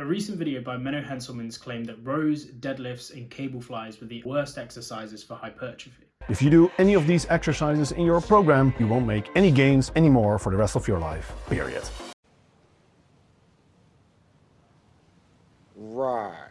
A recent video by Menno Henselmans claimed that rows, deadlifts, and cable flies were the worst exercises for hypertrophy. If you do any of these exercises in your program, you won't make any gains anymore for the rest of your life, period. Right.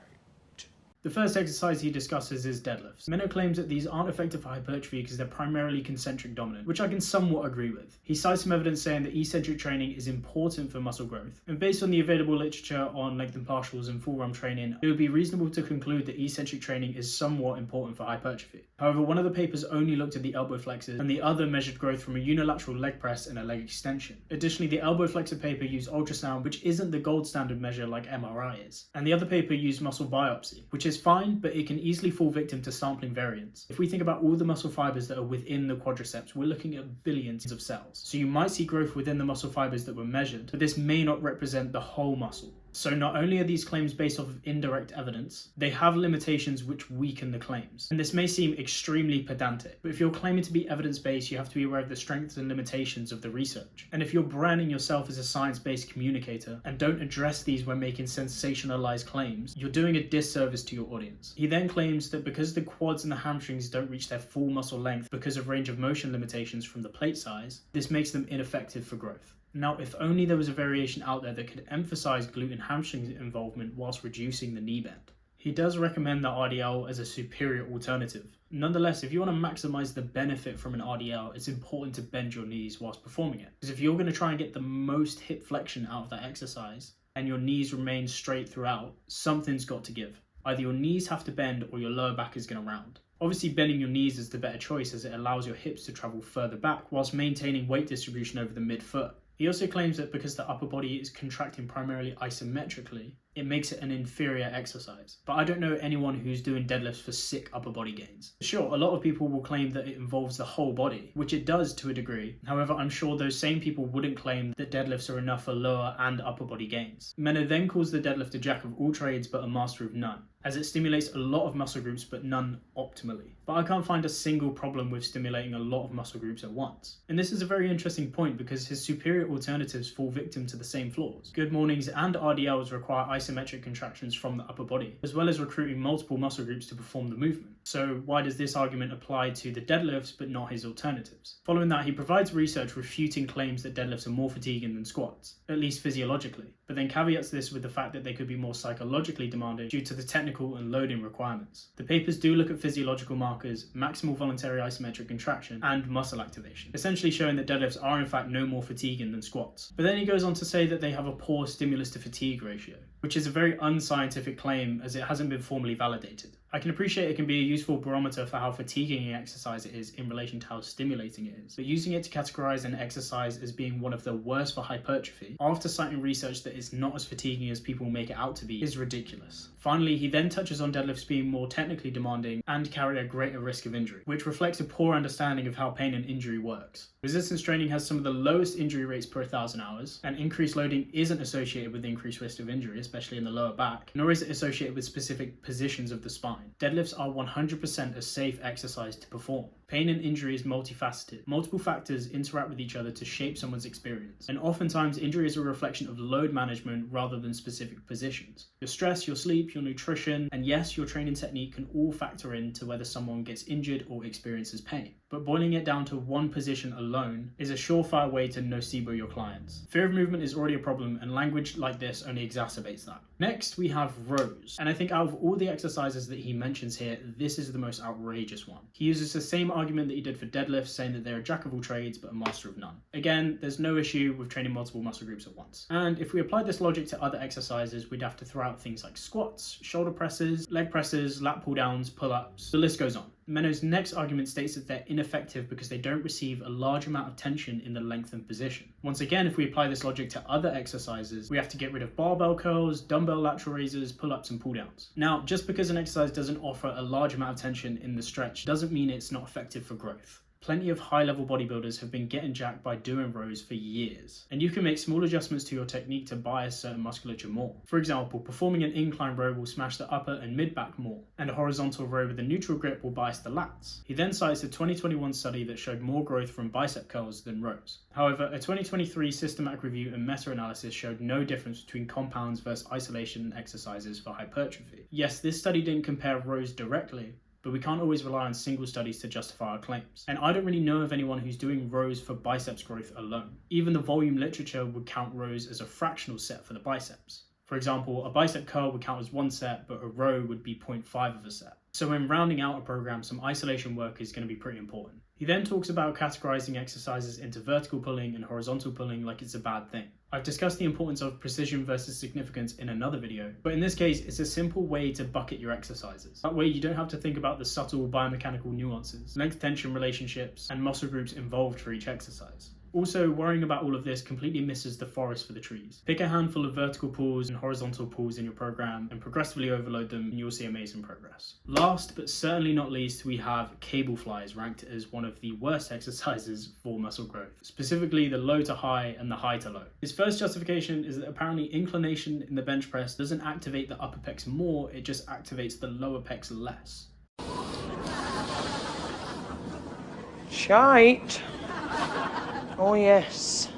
The first exercise he discusses is deadlifts. Menno claims that these aren't effective for hypertrophy because they're primarily concentric dominant, which I can somewhat agree with. He cites some evidence saying that eccentric training is important for muscle growth, and based on the available literature on length and partials and full run training, it would be reasonable to conclude that eccentric training is somewhat important for hypertrophy. However, one of the papers only looked at the elbow flexors, and the other measured growth from a unilateral leg press and a leg extension. Additionally, the elbow flexor paper used ultrasound, which isn't the gold standard measure like MRI is, and the other paper used muscle biopsy, which is fine, but it can easily fall victim to sampling variance. If we think about all the muscle fibers that are within the quadriceps, we're looking at billions of cells. So you might see growth within the muscle fibers that were measured, but this may not represent the whole muscle. So not only are these claims based off of indirect evidence, they have limitations which weaken the claims. And this may seem extremely pedantic, but if you're claiming to be evidence-based, you have to be aware of the strengths and limitations of the research. And if you're branding yourself as a science-based communicator and don't address these when making sensationalized claims, you're doing a disservice to your audience. He then claims that because the quads and the hamstrings don't reach their full muscle length because of range of motion limitations from the plate size, this makes them ineffective for growth. Now, if only there was a variation out there that could emphasize glute and hamstring involvement whilst reducing the knee bend. He does recommend the RDL as a superior alternative. Nonetheless, if you want to maximize the benefit from an RDL, it's important to bend your knees whilst performing it. Because if you're going to try and get the most hip flexion out of that exercise and your knees remain straight throughout, something's got to give. Either your knees have to bend or your lower back is going to round. Obviously, bending your knees is the better choice as it allows your hips to travel further back whilst maintaining weight distribution over the midfoot. He also claims that because the upper body is contracting primarily isometrically, it makes it an inferior exercise. But I don't know anyone who's doing deadlifts for sick upper body gains. Sure, a lot of people will claim that it involves the whole body, which it does to a degree. However, I'm sure those same people wouldn't claim that deadlifts are enough for lower and upper body gains. Menno then calls the deadlift a jack of all trades but a master of none, as it stimulates a lot of muscle groups but none optimally. But I can't find a single problem with stimulating a lot of muscle groups at once. And this is a very interesting point because his superior alternatives fall victim to the same flaws. Good mornings and RDLs require isometric contractions from the upper body, as well as recruiting multiple muscle groups to perform the movement. So why does this argument apply to the deadlifts but not his alternatives? Following that, he provides research refuting claims that deadlifts are more fatiguing than squats, at least physiologically, but then caveats this with the fact that they could be more psychologically demanding due to the technical and loading requirements. The papers do look at physiological markers, maximal voluntary isometric contraction, and muscle activation, essentially showing that deadlifts are in fact no more fatiguing than squats. But then he goes on to say that they have a poor stimulus to fatigue ratio, which is a very unscientific claim as it hasn't been formally validated. I can appreciate it can be a useful barometer for how fatiguing an exercise it is in relation to how stimulating it is, but using it to categorize an exercise as being one of the worst for hypertrophy, after citing research that it's not as fatiguing as people make it out to be, is ridiculous. Finally, he then touches on deadlifts being more technically demanding and carry a greater risk of injury, which reflects a poor understanding of how pain and injury works. Resistance training has some of the lowest injury rates per 1,000 hours, and increased loading isn't associated with increased risk of injury, especially in the lower back, nor is it associated with specific positions of the spine. Deadlifts are 100% a safe exercise to perform. Pain and injury is multifaceted. Multiple factors interact with each other to shape someone's experience, and oftentimes injury is a reflection of load management rather than specific positions. Your stress, your sleep, your nutrition, and yes, your training technique can all factor into whether someone gets injured or experiences pain. But boiling it down to one position alone is a surefire way to nocebo your clients. Fear of movement is already a problem, and language like this only exacerbates that. Next, we have rows, and I think out of all the exercises that he mentions here, this is the most outrageous one. He uses the same argument that he did for deadlifts, saying that they're a jack of all trades but a master of none. Again, there's no issue with training multiple muscle groups at once. And if we apply this logic to other exercises, we'd have to throw out things like squats, shoulder presses, leg presses, lat pull downs, pull-ups, the list goes on. Menno's next argument states that they're ineffective because they don't receive a large amount of tension in the lengthened position. Once again, if we apply this logic to other exercises, we have to get rid of barbell curls, dumbbell lateral raises, pull-ups, and pull-downs. Now, just because an exercise doesn't offer a large amount of tension in the stretch doesn't mean it's not effective for growth. Plenty of high-level bodybuilders have been getting jacked by doing rows for years, and you can make small adjustments to your technique to bias certain musculature more. For example, performing an incline row will smash the upper and mid-back more, and a horizontal row with a neutral grip will bias the lats. He then cites a 2021 study that showed more growth from bicep curls than rows. However, a 2023 systematic review and meta-analysis showed no difference between compounds versus isolation exercises for hypertrophy. Yes, this study didn't compare rows directly, but we can't always rely on single studies to justify our claims. And I don't really know of anyone who's doing rows for biceps growth alone. Even the volume literature would count rows as a fractional set for the biceps. For example, a bicep curl would count as one set, but a row would be 0.5 of a set. So when rounding out a program, some isolation work is going to be pretty important. He then talks about categorizing exercises into vertical pulling and horizontal pulling like it's a bad thing. I've discussed the importance of precision versus significance in another video, but in this case, it's a simple way to bucket your exercises. That way you don't have to think about the subtle biomechanical nuances, length-tension relationships, and muscle groups involved for each exercise. Also, worrying about all of this completely misses the forest for the trees. Pick a handful of vertical pulls and horizontal pulls in your program and progressively overload them, and you'll see amazing progress. Last but certainly not least, we have cable flies, ranked as one of the worst exercises for muscle growth, specifically the low to high and the high to low. His first justification is that apparently inclination in the bench press doesn't activate the upper pecs more, it just activates the lower pecs less. Shite. Oh yes,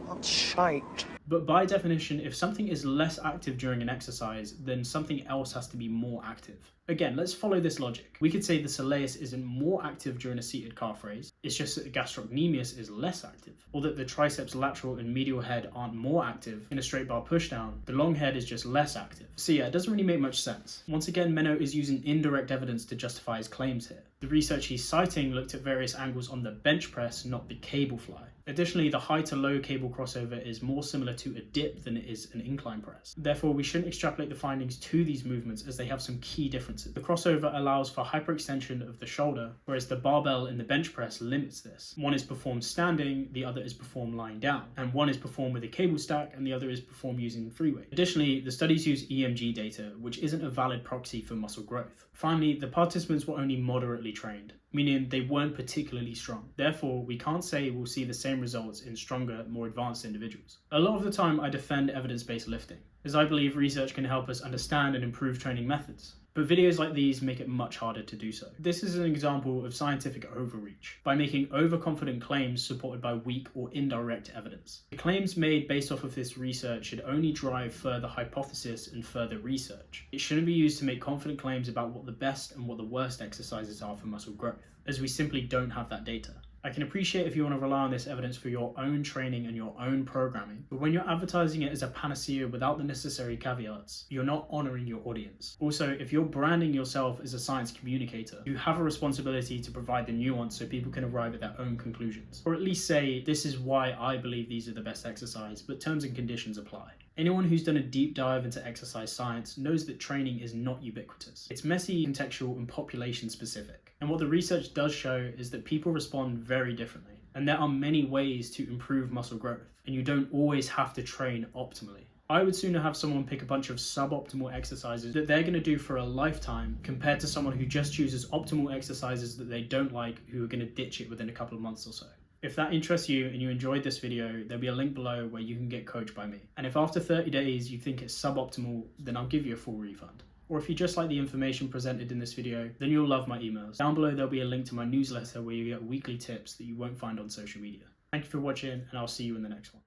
that's shite. But by definition, if something is less active during an exercise, then something else has to be more active. Again, let's follow this logic. We could say the soleus isn't more active during a seated calf raise, it's just that the gastrocnemius is less active, or that the triceps lateral and medial head aren't more active in a straight bar pushdown, the long head is just less active. So yeah, it doesn't really make much sense. Once again, Menno is using indirect evidence to justify his claims here. The research he's citing looked at various angles on the bench press, not the cable fly. Additionally, the high to low cable crossover is more similar to a dip than it is an incline press. Therefore, we shouldn't extrapolate the findings to these movements as they have some key differences. The crossover allows for hyperextension of the shoulder, whereas the barbell in the bench press limits this. One is performed standing, the other is performed lying down, and one is performed with a cable stack and the other is performed using free weight. Additionally, the studies use EMG data, which isn't a valid proxy for muscle growth. Finally, the participants were only moderately trained, meaning they weren't particularly strong. Therefore, we can't say we'll see the same results in stronger, more advanced individuals. A lot of the time, I defend evidence-based lifting, as I believe research can help us understand and improve training methods. But videos like these make it much harder to do so. This is an example of scientific overreach, by making overconfident claims supported by weak or indirect evidence. The claims made based off of this research should only drive further hypothesis and further research. It shouldn't be used to make confident claims about what the best and what the worst exercises are for muscle growth, as we simply don't have that data. I can appreciate if you want to rely on this evidence for your own training and your own programming, but when you're advertising it as a panacea without the necessary caveats, you're not honoring your audience. Also, if you're branding yourself as a science communicator, you have a responsibility to provide the nuance so people can arrive at their own conclusions. Or at least say, this is why I believe these are the best exercise, but terms and conditions apply. Anyone who's done a deep dive into exercise science knows that training is not ubiquitous. It's messy, contextual, and population specific. And what the research does show is that people respond very differently. And there are many ways to improve muscle growth, and you don't always have to train optimally. I would sooner have someone pick a bunch of suboptimal exercises that they're going to do for a lifetime compared to someone who just chooses optimal exercises that they don't like, who are going to ditch it within a couple of months or so. If that interests you and you enjoyed this video, there'll be a link below where you can get coached by me. And if after 30 days you think it's suboptimal, then I'll give you a full refund. Or if you just like the information presented in this video, then you'll love my emails. Down below there'll be a link to my newsletter where you get weekly tips that you won't find on social media. Thank you for watching, and I'll see you in the next one.